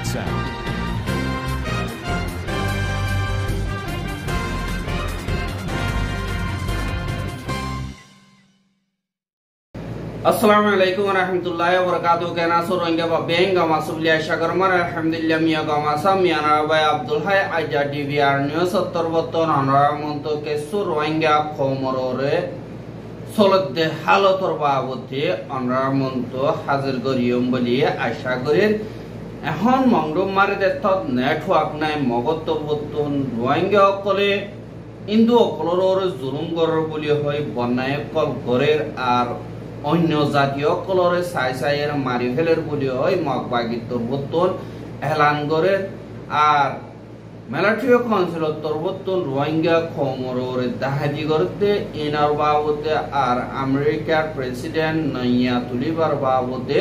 sound. Assalamualaikum warahmatullahi wabarakatuh. Kena surongga babeng gama sublia syagarmar alhamdulillah miya gama sam miya nabai Abdul Hai aja DVR news terboton anara monto ke surongga komorore solode halo torbabuti anara monto hazir goriyum boli asha gorin এখন মংডম মারিতে তত network নাই মগত বতুন রোহিঙ্গা কলে ইন্দু অকলর জুলুম গরর বলি হয় বন্যায় call গরের আর অন্য জাতীয় কলরে সাই সাইয়ের মারি ফেলের বলি হয় মগবাগি তরবতুন এলান গরের আর মিলিটারি কাউন্সিল তরবতুন রোহিঙ্গা খমরর দাহাদি করতে ইনার বাবদে আর আমেরিকার প্রেসিডেন্ট নইয়া তুলিবার বাবদে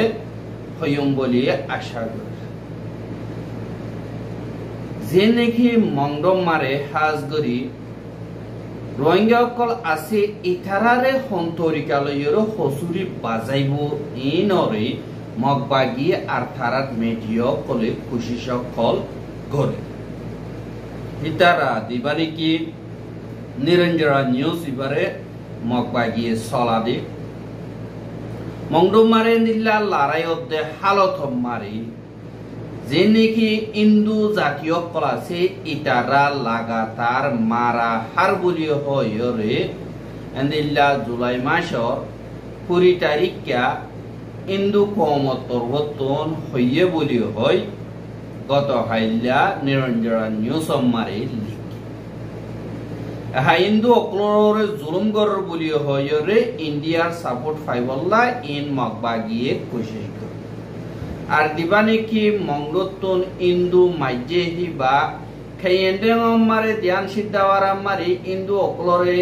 হইম বলি আশা করে যে নাকি মংডম মারে হাজগরি রোহিঙ্গা কল আছে ইথারারে হন্তরিকালয়ের হসুরি বাজাইব ইনরে মগবাগি আর থারাত মেডিয়া কলে খুশি সকল গরে ইতারা দিবানি কি নিরঞ্জরা নিউজ ইবারে মগবাগি সলাদে মংডম মারে নিল্লা লড়াইতে হালত মারি যে নাকি ইন্দু জাতীয় কলা আছে ইটারা লাগাতার মারা হার বলি হয় রে এন্দিল্লা জুলাই মাসর 20 তারিখা ইন্দু কমতর বতন হইয়ে বলি হয় গত হাইল্লা নিরঞ্জরা নিউজ মারে লিখি হিন্দু অকলরে জুলুম গর বলি হয় রে ইন্ডিয়ার সাপোর্ট ফাইবল্লা ইন মগবাগিয়ে কোশিশ আর দিবানি কি মংডতন ইন্দু মাইজে হিবা খেয়েন্ডে মারে ধ্যান সিদ্ধাওয়ারা মারি ইন্দু অকলরে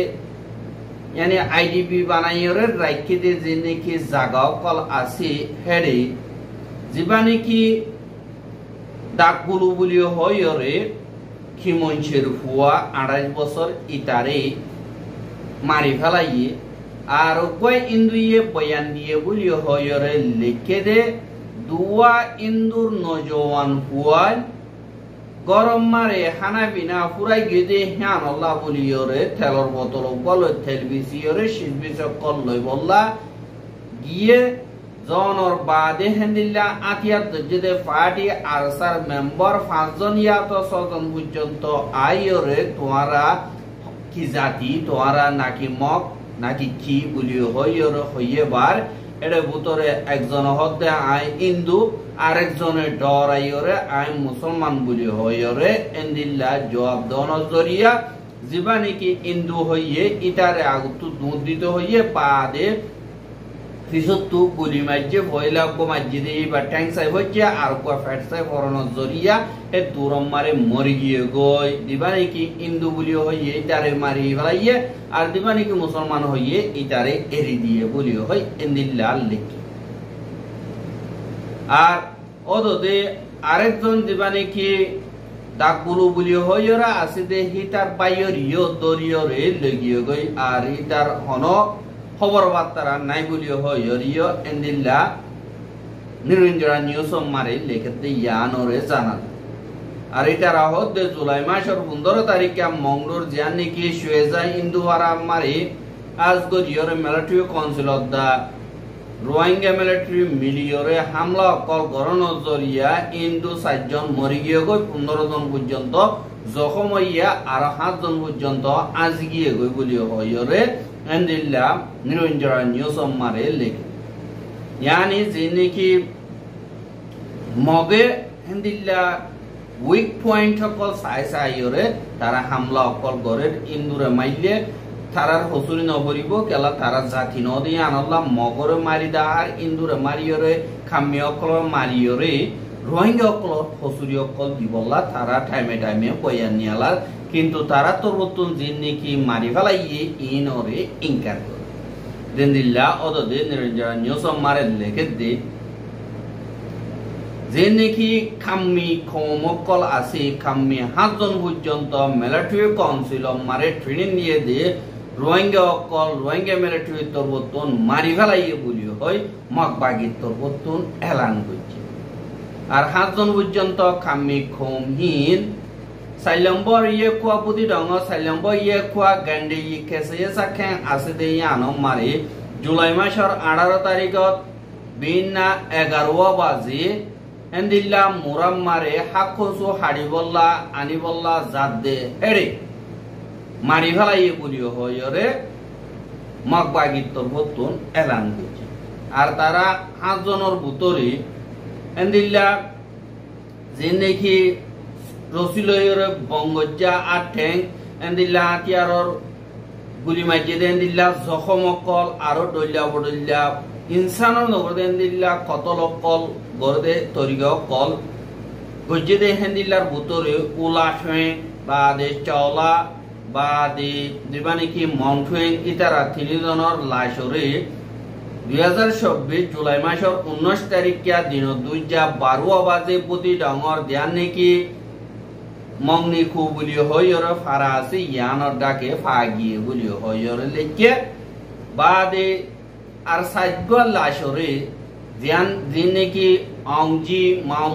यानी आईडीपी বানাইরে রাখি দে যে নাকি জায়গা কল আছে হেডে জিবানি কি ডাকগুলো বলি হয় রে খিমনছের ফুয়া 28 বছর ইতারে মারি ফেলাইয়ে আর কয় ইন্দুয়ে বয়ান দিয়ে বলি হয় রে লিখে দে দুয়া ইন্দুর নজওয়ান হুয়াল গরম মারে হানা বিনা ফুরাই গেদে হ্যান আল্লাহ বলিয়রে তেলর বোতল বল তেল বিসিয়রে শিলবিস কল লই বল্লা গিয়ে জনর বাদে হেন্দিল্লা আতিয়াত যেতে পার্টি আরসার মেম্বার 5 জন ইয়া তো 6 জন পর্যন্ত আইয়রে তোমরা কি জাতি তোমরা নাকি মক নাকি কি বলিও হইয়রে হইয়েবার এর ভিতরে একজন হতে আই হিন্দু আরেকজনের ডর আইরে আই মুসলমান বলি হইরে এন্দিল্লা জবাব দন জরিয়া জীবানি কি হিন্দু হইয়ে ইটারে আগতু দুধ দিতে হইয়ে পাদে ফিসতু গুলি মাইজে বইলা কো মাইজে বা ট্যাঙ্ক সাই হইছে আর কো ফ্যাট সাই ফরন জরিয়া এ দুরম মারে মরি গিয়ে গই দিবানি কি হিন্দু বলি হইয়ে ইটারে মারি ফলাইয়ে আর দিবানি কি মুসলমান হইয়ে ইটারে এরি দিয়ে বলি হই এন্দিল্লা লিখি আর ওদে আরেকজন দিবানি কি ডাকগুলো বলি হইরা আছে দে হিতার বাইর ইয় দরিয় রে লগিয়ে গই আর ইটার হন খবর বার্তারা নাই বলি হইরিয় এন্দিল্লা নিরঞ্জরা নিউজ মারে লেখতে ইয়ানরে জানাল আর এটার হতে জুলাই মাসের 15 তারিখে মংডুর জিয়ান নাকি সুয়েজা ইন্দুয়ারা মারে আজ গরিয়র military council of the Rohingya military মিলিয়রে হামলা কল গরণ জরিয়া ইন্দু 7 জন মরি গিয়ে গই 15 জন পর্যন্ত জখম হইয়া আর 7 জন পর্যন্ত আজ গিয়ে গই বলি হইরে এন্দিল্লা নিরঞ্জরা নিউজ মারে লেখে यानी जिन्हें की मगे हिंदिल्ला वीक पॉइंट कल साई साइरे तारा हमला कल गरे इंदुरे माइले तारार हसुरी न भरिब केला तारा जाति न दे आनल्ला मगरे मारि दार इंदुरे मारियरे खामिया कल मारियरे रोहिंग्या कल हसुरी कल दिबल्ला तारा टाइमे टाइमे बयानियाला किंतु तारा तोरबतुन जिन्हें की मारि फेलाइए इनरे इंकार দিল্লা অদে নিরঞ্জরা নিউজ মারে লেখে দে যে নাকি খাম্মি খমকল আছে খাম্মি 7 জন পর্যন্ত মিলিটারি কাউন্সিল মারে ট্রেনিং দিয়ে দে রোহিঙ্গা মিলিটারি তরবতন মারি ফেলাইয়ে বলি হয় মগবাগি তরবতন এলান করছে আর 7 জন পর্যন্ত কামি খমহীন 4 নম্বর ইয়ে কুয়া বুদি দङ 4 নম্বর ইয়ে কুয়া গান্ডে ই কেসে সাখে আছে দে ইয়ানো মারে জুলাই মাসের 18 তারিখত বিনা 11 বাজে এন্দিল্লা মুরাম মারে হাকসু হাড়িবল্লা আনিবল্লা জাদে হেরে মারি ফেলাই বলিও হয়রে মগবাগিত্তর বতুন এলান করছে আর তারা 7 জনের ভিতরে এন্দিল্লা যে নাকি রসিলয়ের বঙ্গজ্জা আর ঠ্যাং এন্দিল্লা হাতিয়ারর গুলি মাইজে এন্দিল্লা জখমকল আরো দলিয়া বদলিয়া ইনসানৰ নগৰতে এন্দিল্লা কতলকল গৰদে তৰিগকল গজ্জে দে হেন্দিল্লাৰ ভিতরে উলা ঠেং বা দে চওলা বা দে দিবানি কি মনঠেং ইতারা 3 জনের লাশরে 2024 জুলাই মাসের 19 তারিখিয়া দিন 2:12 বাজে প্রতি ডাঙর ধ্যান নাকি মংনি খু বলি হইর ফারাসি ইয়ানর ডাকে ফাগিয়ে বলি হইর লেকে বাদে আর সাইগল লাশরে ধ্যান দিন নাকি অংজি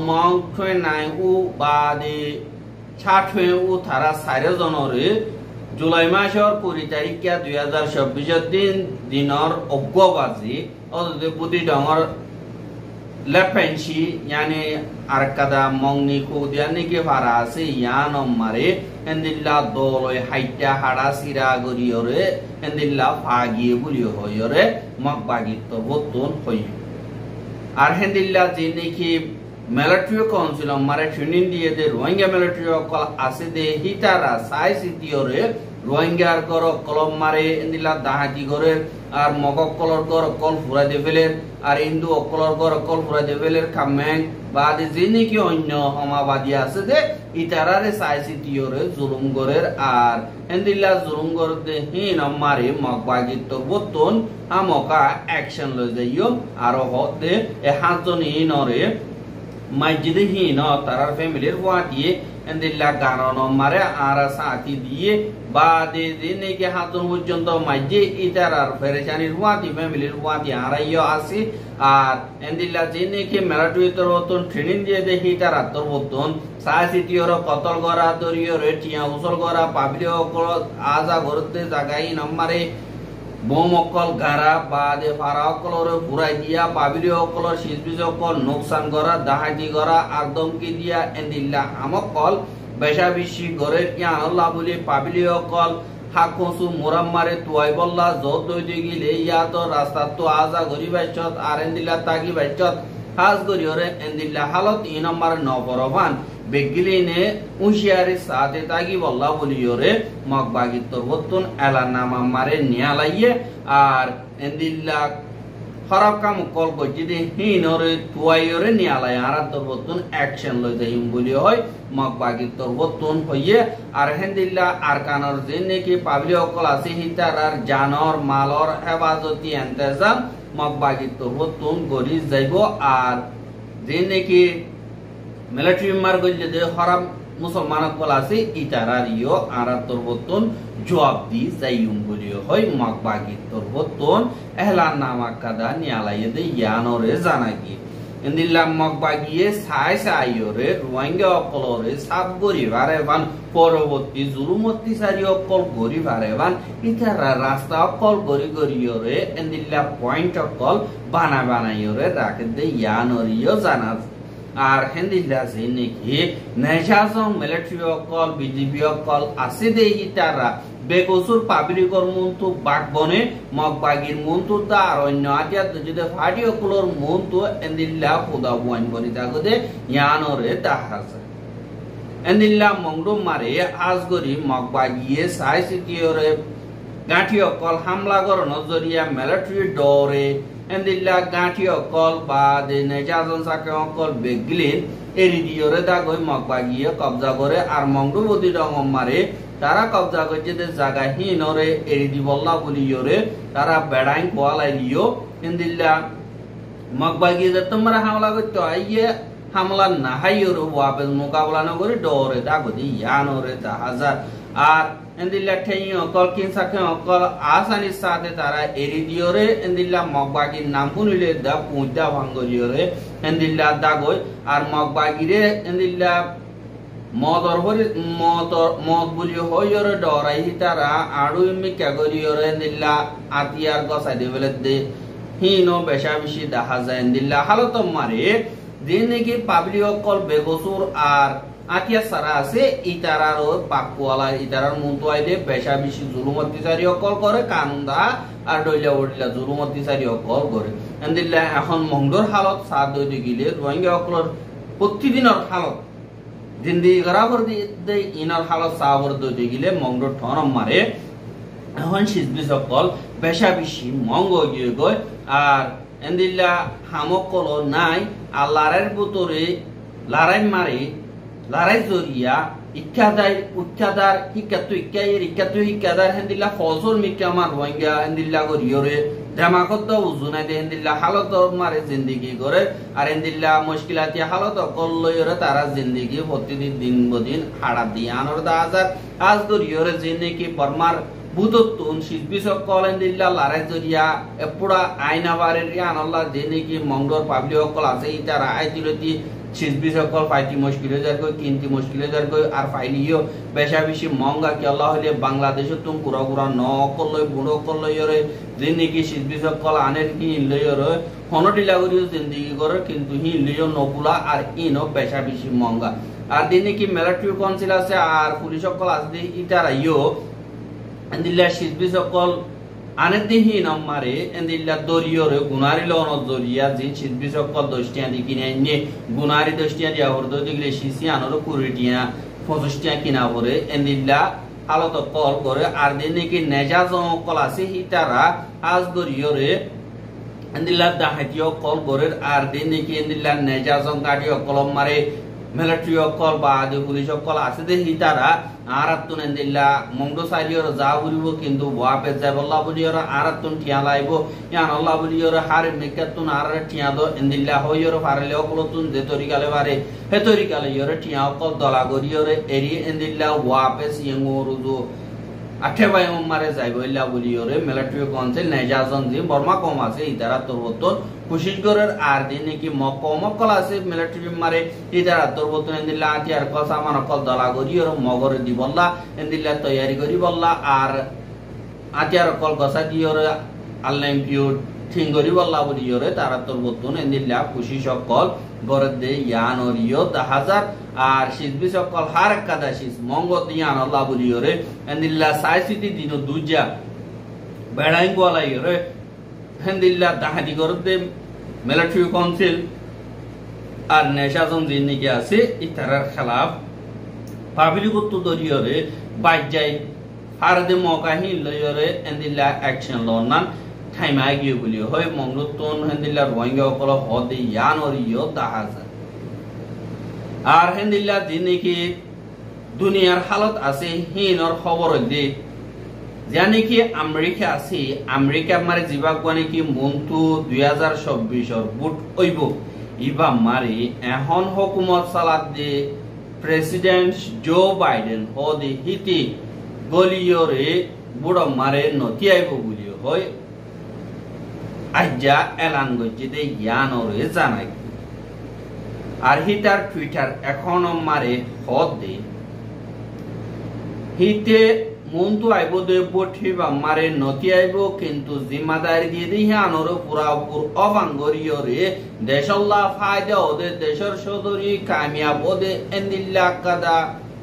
মাং ঠে নাই উ বাদে ছাঠে উ থারা 4 জনরে জুলাই মাসের 20 তারিখিয়া 2024 দিনের 9 বাজে অদে বুদি ডাঙর লেপেনশি यानी আরকাদা মংনি কো দিয়ানি কে ফারাসি ইয়ানম মারে এন্দিল্লা দলয় হাইটা হাড়া সিরা গরিয়রে এন্দিল্লা ফাগিয়ে বলি হয়রে মগবাগিত বতুন হই আর হেন্দিল্লা যে নাকি মিলিটারি কাউন্সিল মারে ট্রেনিং দিয়ে দে রোহিঙ্গা মিলিটারি কল আছে দে হিতারা সাই সিটিওরে রোহিঙ্গার কর কলম মারে এন্দিল্লা দাহাতি করে আর মগক কলর কর কল ফুরা দে ফেলের আর হিন্দু অকলর কর কল ফুরা দে ফেলের কামেং বাদে যে নাকি অন্য সমাবাদী আছে দে ইতারারে সাই সিটিওরে জুলুম গরের আর এন্দিল্লা জুলুম গর দে হিন মারে মগবাগিত বতুন আমকা অ্যাকশন লই যাইও আর হতে এ 7 জন ইনরে মসজিদে হিন তারার ফ্যামিলির ওয়াটিয়ে এন্দিল্লা গারন মারে আর সাথী দিয়ে বাদে দিনে কে 7 জন পর্যন্ত মসজিদ ইতারার ফেরেশানির ওয়াটি ফ্যামিলির ওয়াটি আরাইও আসি আর এন্দিল্লা দিনে কে মিলিটারি তরবতন ট্রেনিং দিয়ে দে হিতারা তরবতন সাইসিটিওর কতল গরা দরিও রেটিয়া উসল গরা পাবলিও কল আজা ঘরতে জাগাই নম্বরে বোমকল গারা বাদে ফারাকলরে পুরাই দিয়া পাবিলিয়কলর শিজবিজকল নোকসান করা দাহাতি করা আর দমকি দিয়া এন্দিল্লা আমকল বেশা বেশি গরের ইয়া আল্লাহ বলি পাবিলিয়কল হাকসু মুরাম্মারে তুয়াই বল্লা যত দইতে গিলে ইয়া তো রাস্তা তো আজা গরিবাইছত আর এন্দিল্লা তাগি বাইছত হাজ গরিয়রে এন্দিল্লা হালত 3 নম্বর নবরবান বেগিলিনে উশিয়ারি সাথে তাগি বল্লা বলিয়রে মগবাগিত বতুন এলানামা মারে নিয়ালাইয়ে আর এন্দিল্লা হরকাম কল গজিদে হিনরে তুয়াইরে নিয়ালাই আর তরবতুন অ্যাকশন লই যাইম বলি হয় মগবাগিত বতুন হইয়ে আর হেন্দিল্লা আরকানর যে নাকি পাবলি অকল আছে হিতার জানর মালর হেফাজতি ইন্তজাম মগবাগিত বতুন গরি যাইব আর যে নাকি মিলিটারি মার গইলে দে হরাম মুসলমান কল আছে ইতারারিও আর তরবতুন জবাব দি যাইম বলিও হয় মগবাগিত তরবতুন এহলান নামা কাদা নিয়ালাইয়ে দে ইয়ানরে জানাগি এন্দিল্লা মগবাগিয়ে সাই সাইরে রোহিঙ্গা অকলরে সাব গরি বারেবান পরবর্তী জুলুমতি সারি অকল গরি বারেবান ইতারা রাস্তা অকল গরি গরিয়রে এন্দিল্লা পয়েন্ট অকল বানাইরে রাখে দে ইয়ানরিও জানা আর হেন্দিল্লা যে নাকি নেশাজং মিলিটারি অকল বিজিবি অকল আছে দে ইতারা বেকসুর পাবলিকর মন্তু বাগবনে মগবাগির মন্তু তা আর অন্য আদিয়া যদি ফাটি অকলর মন্তু এন্দিল্লা খুদা বন বনি তাগদে ইয়ানরে তাহাস এন্দিল্লা মংডু মারে আজগরি মগবাগিয়ে সাই সিটিওরে গাঁঠি অকল হামলা কর নজরিয়া মিলিটারি ডরে এন্দিল্লা গাঁঠি অকল বা দে নেজাজন সাকে অকল বেগলিন এরিডিওরে দাগই মগবাগিয়ে কবজা করে আর মংডু বদি রঙ মারে তারা কবজা করছে যে জায়গা হিনরে এরিদি বল্লা বলিওরে তারা বেড়াই কোয়ালাইলিও এন্দিল্লা মগবাগিয়ে যে তোমরা হামলা করতে আইয়ে হামলা না হাইওরে ওয়াপেস মোকাবলা না করে ডরে দাগদি ইয়ানরে তা হাজার আর endilla ঠেই অকল কিনসাকে অকল আসানি সাথে তারা এরি দিওরে endilla মগবাগি নাম পুনিলে দা পুঁজা ভাঙ্গরিওরে endilla দাগই আর মগবাগিরে endilla মদর হরি মদ বুলি হইরে ডরাই তারা আড়ু ইমি কাগরিওরে endilla আতিয়ার গসাই দেবলে দে হিনো বেশা বেশি দেখা যায় endilla হালত মারে দিন নাকি পাবলিক অকল বেগসুর আর আতিয়া সারা আছে ইতারার পাকওয়ালা ইতারার মুন্তুয়াইলে বেশা বেশি জুলুম অত্যাচারী অকল করে কানুনদা আর ডইলা উড়িলা জুলুম অত্যাচারী অকল করে এন্দিল্লা এখন মংডর হালত সাদ দইতে গিলে রোহিঙ্গা অকলর প্রতিদিনের হালত জিন্দিগি গরাবর দে ইনার হালত সাবর দইতে গিলে মংডর ঠনম মারে এখন সিজবি সকল বেশা বেশি মঙ্গ গিয়ে গয় আর এন্দিল্লা হামকল নাই আল্লাহর বুতরে লড়াই মারে লড়াই জরিয়া ইচ্ছাদার ইচ্ছাদার হেন্দিল্লা ফলসর মিকা মার রোহিঙ্গা হেন্দিল্লা গরিয়রে জামাকত উজুনাই দে হেন্দিল্লা হালত মারে জিন্দিগি করে আর হেন্দিল্লা মুশকিলাতি হালত অকল লইরে তারা জিন্দিগি প্রতিদিন দিন বদিন হাড়া দিয়ে আনর দা হাজার আজ গরিয়রে জিন্দিগি বর্মার বুদত্তুন শিল্পী সকল হেন্দিল্লা লড়াই জরিয়া এপুরা আইনাবারের আনল্লা জিন্দিগি মংডর পাবলিক সকল আছে ইতারা আইতিলতি শিল্পী সকল ফাইটি মুশকিল হয়ে যার কিনতি মুশকিল হয়ে যার আর ফাইলিও বেশা বেশি মহঙ্গা কি আল্লাহ হলে বাংলাদেশে তুম পুরা পুরা ন করলই বুড়ো করলই রে জিন্দিগি শিল্পী সকল আনের কি ইনলই রে হনটি লাগরিও জিন্দিগি করে কিন্তু হি ইনলিও নপুলা আর ইনো বেশা বেশি মহঙ্গা আর দিনে কি মিলিটারি কাউন্সিল আছে আর পুলিশ সকল আছে ইতারা ইও এন্দিল্লা শিল্পী সকল আনের দিহি নামারে এন্দিল্লা দরিয়রে গুনারি লন দরিয়া জিন শিল্পী সকল দশটিয়া দি কিনে নিয়ে গুনারি দশটিয়া দিয়া হর দিগলে শিসি আনর কুড়িটিয়া 25 কিনা পরে এন্দিল্লা হালত কল করে আর দিনে কি নেজা সকল আছে হিতারা আজ দরিয়রে এন্দিল্লা দাহাতিও কল করে আর দিনে কি এন্দিল্লা নেজা গাড়ি কলম মারে মিলিটারি অকল বা আদি পুলিশ অকল আছে দে হিতারা আরাতুন এন্দিল্লা মংডো সারিয়র যা বলিব কিন্তু ওয়াপে যাবল্লা বলিয়র আরাতুন ঠিয়া লাইব ইয়ান আল্লাহ বলিয়র হারে মেকাতুন আর ঠিয়া দো এন্দিল্লা হইয়র ফারলে অকলতুন দে তরিকালে বারে হে তরিকালে ইয়র ঠিয়া অকল দলা গরিয়র এরি এন্দিল্লা ওয়াপে সিয়ঙ্গরুজু আঠে বাই মারে যাইবইল্লা বলিয়রে মিলিটারি কাউন্সিল নেজাজন জি বর্মা কম আছে ইতারা তরবতন কুশিশগরের আর দিন কি মকল আছে মিলিটারি মারে ইতারা তরবতন এন্দিল্লা আতিয়ার কসা মান কল দলা গরিয়র মগর দিবল্লা এন্দিল্লা তৈয়ারি করি বল্লা আর আতিয়ার কল গসা দিয়র আল্লাহ পিউর ঠিঙ্গরি বল্লা বলিয়রে তারা তরবতন এন্দিল্লা খুশি সকল গরদে ইয়ানরিও 10000 আর শিজবি সকল হার কাদাশিস মঙ্গত ইয়ান আল্লাহ বলিয়রে এন্দিল্লা সাইসিতি দিনো দুজা বেড়াই গোলাইরে হেন্দিল্লা দাহাদি গরদে মিলিটারি কাউন্সিল আর নেশাজন দিন কি আছে ইতারার খেলাফ পাবলিকত্ব দরিয়রে বাইজাই হারদে মকাহি লয়রে এন্দিল্লা অ্যাকশন লনান টাইম আগিয়ে বলি হয় মংলতন হেন্দিল্লা রোহিঙ্গা অকল হদে ইয়ানরিও 10000 আর হেন্দিল্লা দিনে কি দুনিয়ার হালত আছে হিনর খবর দে জানি কি আমেরিকা আছে আমেরিকা মারে জিবা কোনে কি মন্তু 2026 এর বুট হইব ইবা মারে এখন হুকুমত সালাত দে প্রেসিডেন্ট জো বাইডেন হদে হিতি গলিয়রে বুড়ো মারে নতি আইব বলি হয় আজ্জা এলান গজ্জে দে ইয়ানরে জানাই আর হিটার টুইটার এখন মারে হদ দে হিতে মন্তু আইব দে বঠিবা মারে নতি আইব কিন্তু জিম্মাদারি দিয়ে দি ইয়ানর পুরাপুর অবাঙ্গরিয়রে দেশল্লাহ ফায়দা ওদে দেশের সদরি কামিয়াব ওদে এন্দিল্লা কাদা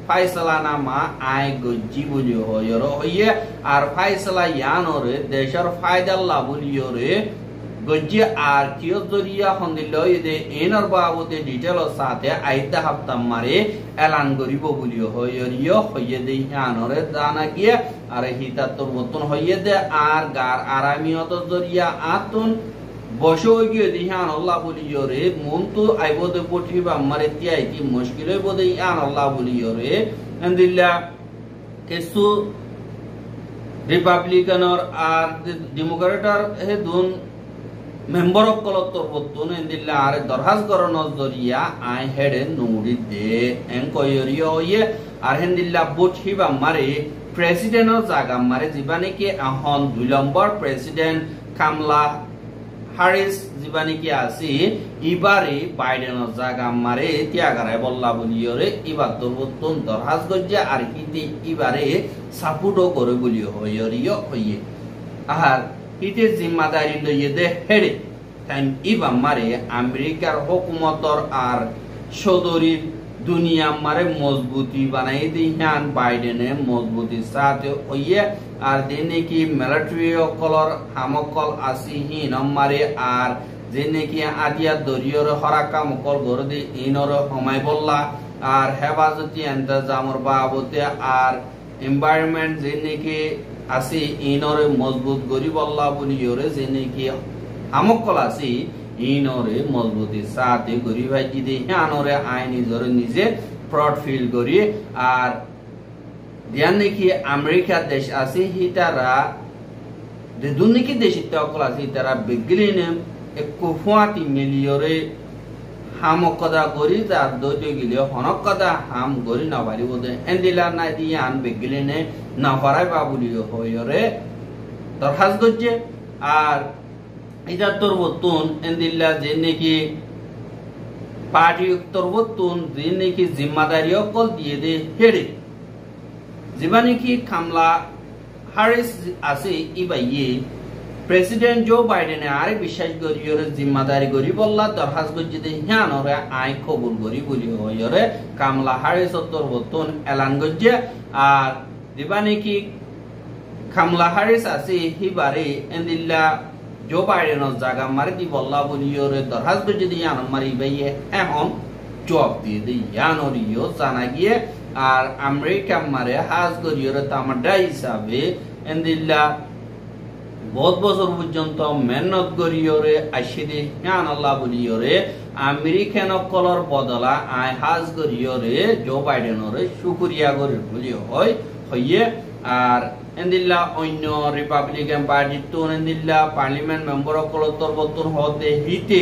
ফাইসলা নামা আয় গজ্জি বলি হয়র হইয়ে আর ফাইসলা ইয়ানরে দেশের ফায়দাল্লাহ বলিয়রে গজ্জি আর কিয় জরিয়া হন্দিল্লা ইদে এনর বাবুতে ডিটেল সাথে আইতা হাপ্তা মারে এলান করিব বলি হয়রিয় হইয়ে দে ইয়ানরে জানা গিয়ে আর হিতাতর মতন হইয়ে দে আর গার আরামিয়ত জরিয়া আতুন বসো গিয়ে দিহান আল্লাহ বলিয়রে মন্তু আইবদে পঠিবা মারে তিয়াইতি মুশকিল হইবদে ইয়ান আল্লাহ বলিয়রে এন্দিল্লা কেসু রিপাবলিকানর আর ডেমোক্রেটর হে দুন মেম্বার অফ কলত্তর বতুন এন্দিল্লা আর দরহাজ করন জরিয়া আই হেডে নুড়ি দে এন কয়রিও ইয়ে আর হেন্দিল্লা পঠিবা মারে প্রেসিডেন্টর জাগা মারে যিবা নাকি এখন 2 নম্বর প্রেসিডেন্ট কামলা হ্যারিস যিবা নাকি আছে ইবারে বাইডেনের জাগা মারে ত্যাগারায় বল্লা বলিওরে ইবার দরবতন দরহাজ গজ্জা আর হিতে ইবারে সাপোর্টও করে বলিও হইরিও হইয়ে আর হিতে জিম্মাদারি লইয়ে দে হেড়ে তাই ইবা মারে আমেরিকার হুকুমতর আর সদরির দুনিয়া মারে মজবুতি বানাই দিহান বাইডেনে মজবুতি সাথে হইয়ে আর দিনে কি মিলিটারি কলর হামকল আসি হিন মারে আর যে নাকি আদিয়া দরিয়র হরাকা মকল গর দি ইনর হমাই বললা আর হেফাজতি ইন্তজামর বাবতে আর এনভায়রনমেন্ট যে নাকি আসি ইনর মজবুত গরি বললা বলিয়রে যে নাকি হামকল আসি ইনরে মজবুতি সাথে গরি ভাই দি হানরে আইনি জরে নিজে প্রড ফিল করি আর দিয়ান নাকি আমেরিকা দেশ আছে হিতারা যে দুনিকি দেশ ইত্যাকল আছে তারা বেগলিনে কুফুয়াতি মিলিয়রে হামকদা গরি যার দৈত গিলে হনকদা হাম গরি না পারিব দে এন্দিলা নাই দি আন বেগলিনে না পারাই বাবুলিও হইরে দরখাস্ত করছে আর এটা তরবতুন এন্দিল্লা যে নাকি পার্টি তরবতুন যে নাকি জিম্মাদারি অকল দিয়ে দে হেড়ে যিবা নাকি কামলা হ্যারিস আছে ইবাইয়ে প্রেসিডেন্ট জো বাইডেনে আরে বিশ্বাস করিয়রে জিম্মাদারি করি বললা দরখাস্ত করছে দে হিয়ানরে আই কবুল করি বলি হইরে কামলা হ্যারিস তরবতুন এলান করছে আর যিবা নাকি কামলা হ্যারিস আছে হিবারে এন্দিল্লা জো বাইডেনের জায়গা মারি দি বল্লা বলিওরে দরখাস্ত যদি ইয়ান মারি বাইয়ে এখন জব দিয়ে দি ইয়ানরিও জানা গিয়ে আর আমেরিকা মারে হাজ করিওরে তামাডা হিসাবে এন্দিল্লা বহুত বছর পর্যন্ত মেহনত করিওরে আসি দি ইয়ান আল্লাহ বলিওরে আমেরিকান কলর বদলা আই হাজ করিওরে জো বাইডেনরে শুকরিয়া করি বলি হয় হইয়ে আর এন্দিল্লা অন্য রিপাবলিকান পার্টি তো এন্দিল্লা পার্লামেন্ট মেম্বার কলতর বতন হতে হিতে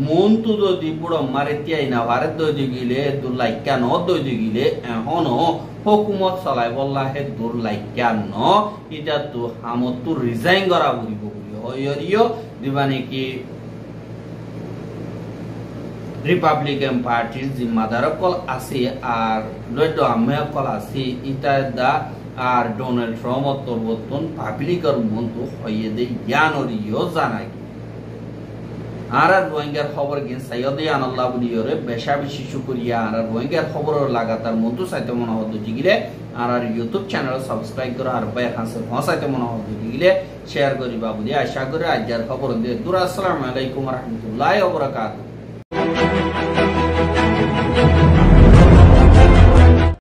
মন্তু যদি পুরো মারিতিয়াই না ভারত দই গিলে দুর্লাইকা ন দই গিলে এখনো হুকুমত চলাই বললা হে দুর্লাইকা ন এটা তো হামত তো রিজাইন করা বলিব হইরিও দিবা নাকি রিপাবলিকান পার্টির জিম্মাদার কল আছে আর লয়তো আমে কল আছে ইটা দা আর ডোনাল্ড ট্রাম্প তরবতন পাবলিকর মন্তু হইয়ে দে জ্ঞানরিও জানাই আর রোহিঙ্গার খবর গিন সাইয়দে আনাল্লাহ বলিওরে বেশা বেশি শুকরিয়া আর রোহিঙ্গার খবর লাগাতার মন্তু সাইতে মনে হতো জিগিলে আর ইউটিউব চ্যানেল সাবস্ক্রাইব করে আর ভাই হাসে হসাইতে মনে হতো জিগিলে শেয়ার করিবা বলি আশা করে আজকের খবর দিয়ে আসসালামু আলাইকুম ওয়া রাহমাতুল্লাহি ওয়া বারাকাতুহু।